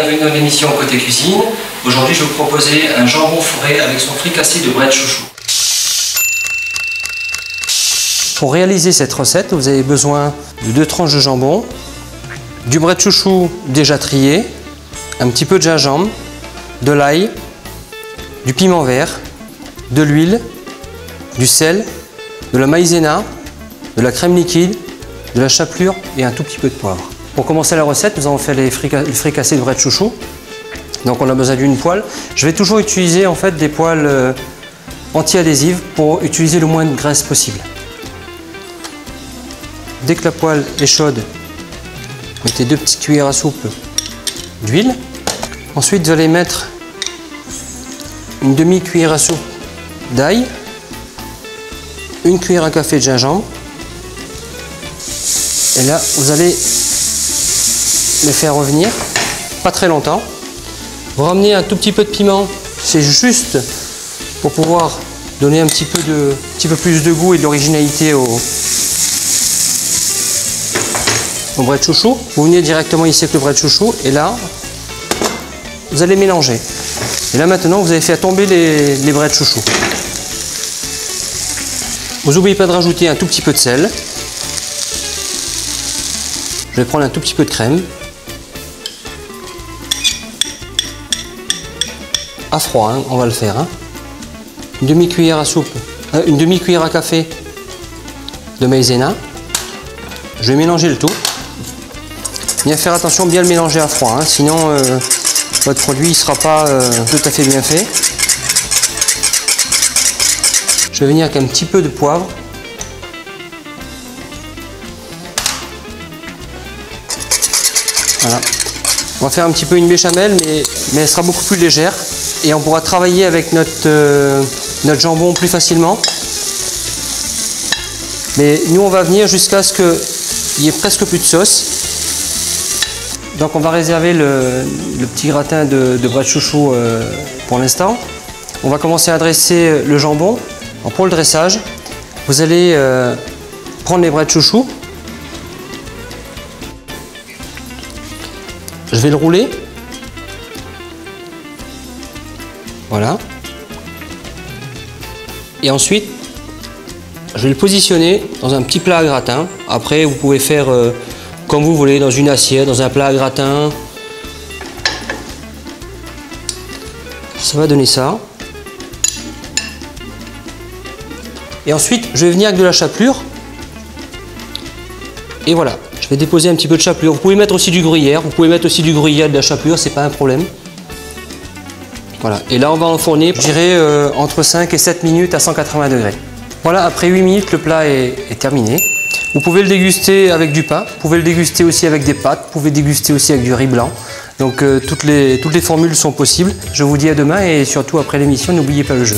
bienvenue dans l'émission Côté Cuisine. Aujourd'hui, je vais vous proposer un jambon fourré avec son fricassé de bras de chouchou. Pour réaliser cette recette, vous avez besoin de 2 tranches de jambon, du bras de chouchou déjà trié, un petit peu de gingembre, de l'ail, du piment vert, de l'huile, du sel, de la maïzena, de la crème liquide, de la chapelure et un tout petit peu de poivre. Pour commencer la recette, nous allons faire le fricassé de bras de chouchou. Donc on a besoin d'une poêle. Je vais toujours utiliser en fait des poêles anti-adhésives pour utiliser le moins de graisse possible. Dès que la poêle est chaude, mettez 2 petites cuillères à soupe d'huile. Ensuite, vous allez mettre une demi-cuillère à soupe d'ail, 1 cuillère à café de gingembre. Et là, vous allez les faire revenir, pas très longtemps. Vous ramenez un tout petit peu de piment, c'est juste pour pouvoir donner un petit peu plus de goût et d'originalité au bras de chouchou. Vous venez directement ici avec le bras de chouchou et là, vous allez mélanger. Et là maintenant, vous allez faire tomber les bras de chouchou. Vous n'oubliez pas de rajouter un tout petit peu de sel. Je vais prendre un tout petit peu de crème. À froid, hein, on va le faire. Hein. Une demi-cuillère à soupe, une demi-cuillère à café de maïzena. Je vais mélanger le tout. Bien faire attention, bien le mélanger à froid, hein, sinon votre produit ne sera pas tout à fait bien fait. Je vais venir avec un petit peu de poivre. Voilà. On va faire un petit peu une béchamel, mais elle sera beaucoup plus légère. Et on pourra travailler avec notre jambon plus facilement. Mais nous, on va venir jusqu'à ce qu'il n'y ait presque plus de sauce. Donc on va réserver le petit gratin de bras de chouchou pour l'instant. On va commencer à dresser le jambon. Alors pour le dressage, vous allez prendre les bras de chouchou. Je vais le rouler. Voilà. Et ensuite, je vais le positionner dans un petit plat à gratin. Après, vous pouvez faire comme vous voulez, dans une assiette, dans un plat à gratin. Ça va donner ça. Et ensuite, je vais venir avec de la chapelure. Et voilà, je vais déposer un petit peu de chapelure. Vous pouvez mettre aussi du gruyère. Vous pouvez mettre aussi du gruyère, de la chapelure, c'est pas un problème. Voilà, et là on va enfourner, je dirais entre 5 et 7 minutes à 180 degrés. Voilà, après 8 minutes, le plat est terminé. Vous pouvez le déguster avec du pain, vous pouvez le déguster aussi avec des pâtes, vous pouvez déguster aussi avec du riz blanc. Donc toutes les formules sont possibles. Je vous dis à demain et surtout après l'émission, n'oubliez pas le jeu.